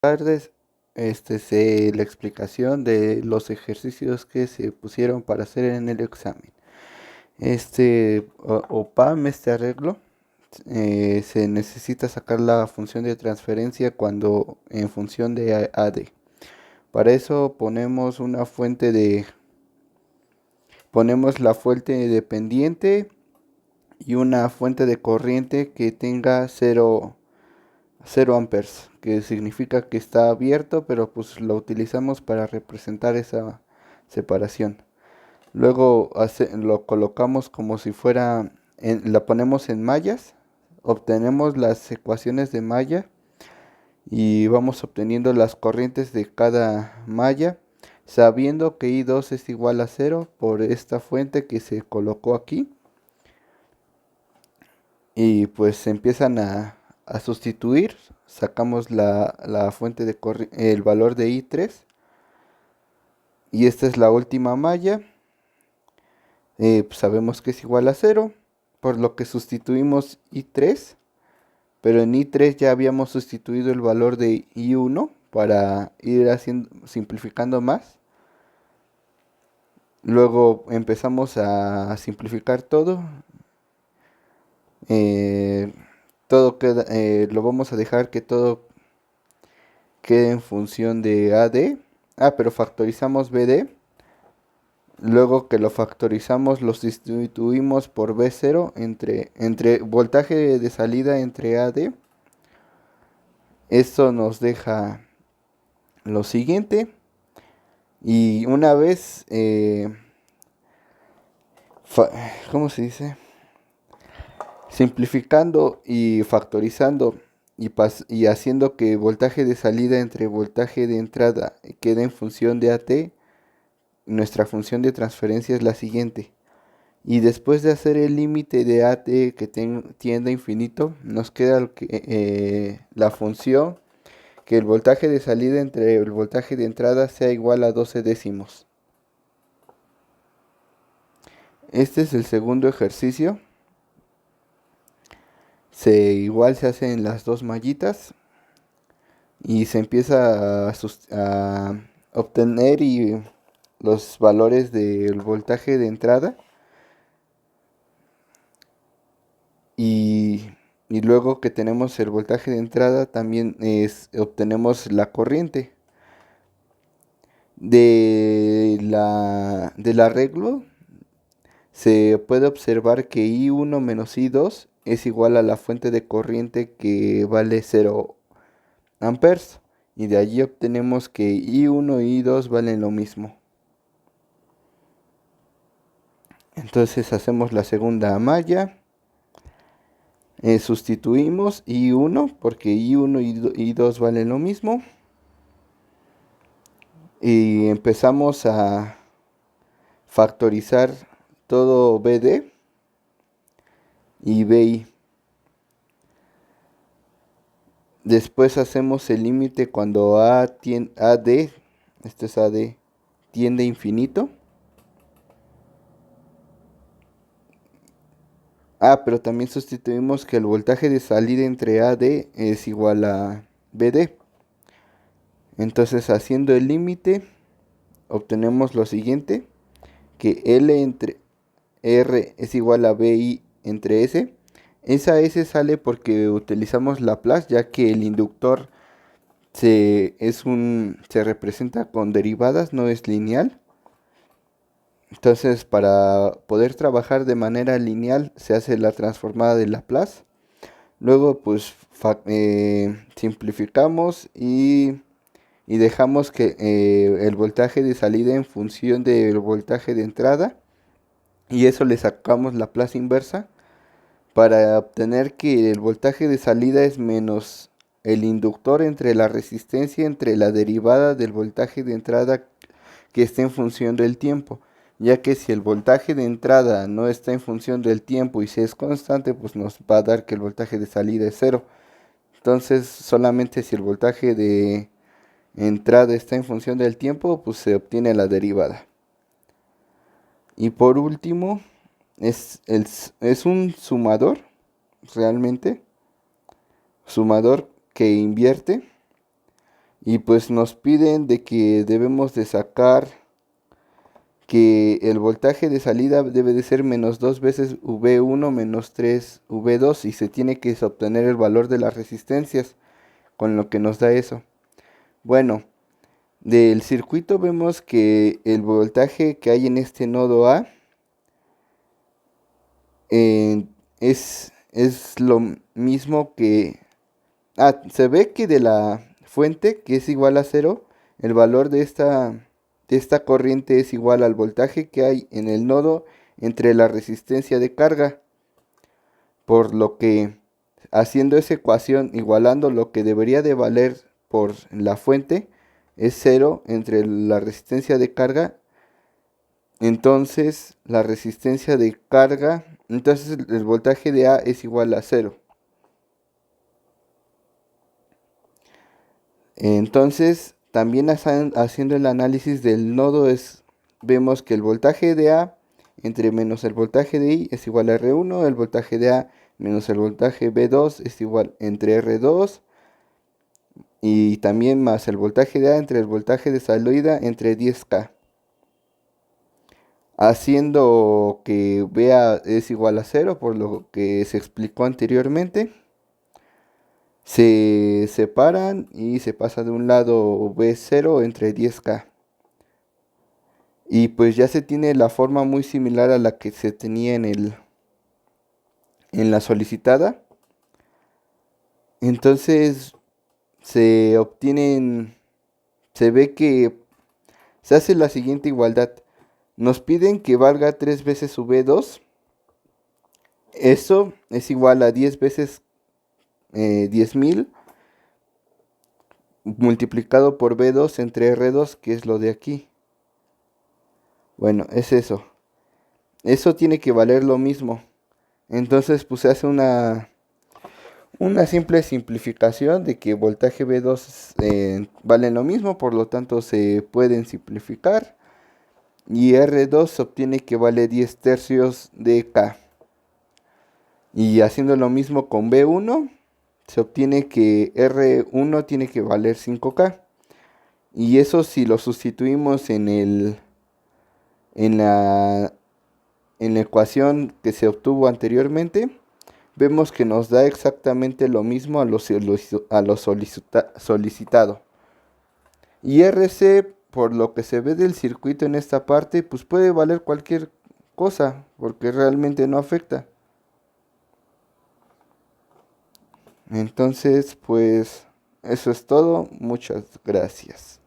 Tardes, la explicación de los ejercicios que se pusieron para hacer en el examen. OPAM, este arreglo, se necesita sacar la función de transferencia cuando en función de AD. Para eso ponemos la fuente dependiente y una fuente de corriente que tenga 0 amperes, que significa que está abierto, pero pues lo utilizamos para representar esa separación. Luego lo colocamos como si fuera, la ponemos en mallas, obtenemos las ecuaciones de malla y vamos obteniendo las corrientes de cada malla, sabiendo que I2 es igual a 0 por esta fuente que se colocó aquí. Y pues se empiezan a sustituir, sacamos la fuente de el valor de I3 y esta es la última malla. Pues sabemos que es igual a 0, por lo que sustituimos I3, pero en I3 ya habíamos sustituido el valor de I1 para ir simplificando más. Luego empezamos a simplificar todo. Todo queda, lo vamos a dejar que todo quede en función de AD. Pero factorizamos BD. Luego que lo factorizamos, lo sustituimos por B0 entre voltaje de salida entre AD. Esto nos deja lo siguiente. Y una vez, ¿cómo se dice? Simplificando y factorizando y haciendo que voltaje de salida entre voltaje de entrada quede en función de AT, nuestra función de transferencia es la siguiente. Y después de hacer el límite de AT que tiende a infinito, nos queda la función que el voltaje de salida entre el voltaje de entrada sea igual a 12 décimos. Este es el segundo ejercicio. Igual se hacen las dos mallitas y se empieza a obtener los valores del voltaje de entrada y luego que tenemos el voltaje de entrada también obtenemos la corriente del arreglo. Se puede observar que I1 menos I2 es igual a la fuente de corriente que vale 0 amperes. Y de allí obtenemos que I1 y I2 valen lo mismo. Entonces hacemos la segunda malla. Sustituimos I1 porque I1 y I2 valen lo mismo. Y empezamos a factorizar todo BD y BI. Después hacemos el límite cuando AD, este es AD, tiende a infinito. Pero también sustituimos que el voltaje de salida entre AD es igual a BD. Entonces haciendo el límite obtenemos lo siguiente, que L entre R es igual a BI entre S. Esa S sale porque utilizamos Laplace, ya que el inductor se representa con derivadas, no es lineal. Entonces, para poder trabajar de manera lineal se hace la transformada de Laplace. Luego, pues simplificamos y dejamos que el voltaje de salida en función del voltaje de entrada. Y eso le sacamos Laplace inversa para obtener que el voltaje de salida es menos el inductor entre la resistencia entre la derivada del voltaje de entrada que está en función del tiempo, ya que si el voltaje de entrada no está en función del tiempo y si es constante, pues nos va a dar que el voltaje de salida es 0. Entonces solamente si el voltaje de entrada está en función del tiempo, pues se obtiene la derivada. Y por último, es un sumador, realmente, sumador que invierte Y pues nos piden de que debemos de sacar que el voltaje de salida debe de ser menos 2 veces V1 menos 3 V2 y se tiene que obtener el valor de las resistencias con lo que nos da eso. Bueno, del circuito vemos que el voltaje que hay en este nodo A es lo mismo que... se ve que de la fuente, que es igual a cero, el valor de esta corriente es igual al voltaje que hay en el nodo entre la resistencia de carga. Por lo que, haciendo esa ecuación, igualando lo que debería de valer por la fuente, es cero entre la resistencia de carga. Entonces, la resistencia de carga, entonces el voltaje de A es igual a cero. Entonces, también haciendo el análisis del nodo vemos que el voltaje de A entre menos el voltaje de I es igual a R1, el voltaje de A menos el voltaje B2 es igual entre R2 y también más el voltaje de A entre el voltaje de salida entre 10K. Haciendo que BA es igual a 0 por lo que se explicó anteriormente. Se separan y se pasa de un lado B0 entre 10K. Y pues ya se tiene la forma muy similar a la que se tenía en la solicitada. Entonces se obtienen, se ve que se hace la siguiente igualdad. Nos piden que valga 3 veces V2. Eso es igual a 10 veces 10.000 multiplicado por V2 entre R2, que es lo de aquí. Bueno, es eso. Eso tiene que valer lo mismo. Entonces, pues se hace una simple simplificación de que voltaje V2 valen lo mismo, por lo tanto se pueden simplificar. Y R2 se obtiene que vale 10 tercios de K. Y haciendo lo mismo con V1, se obtiene que R1 tiene que valer 5K. Y eso si lo sustituimos en la, en la ecuación que se obtuvo anteriormente, vemos que nos da exactamente lo mismo a lo solicitado. Y RC, por lo que se ve del circuito en esta parte, pues puede valer cualquier cosa, porque realmente no afecta. Entonces, pues eso es todo. Muchas gracias.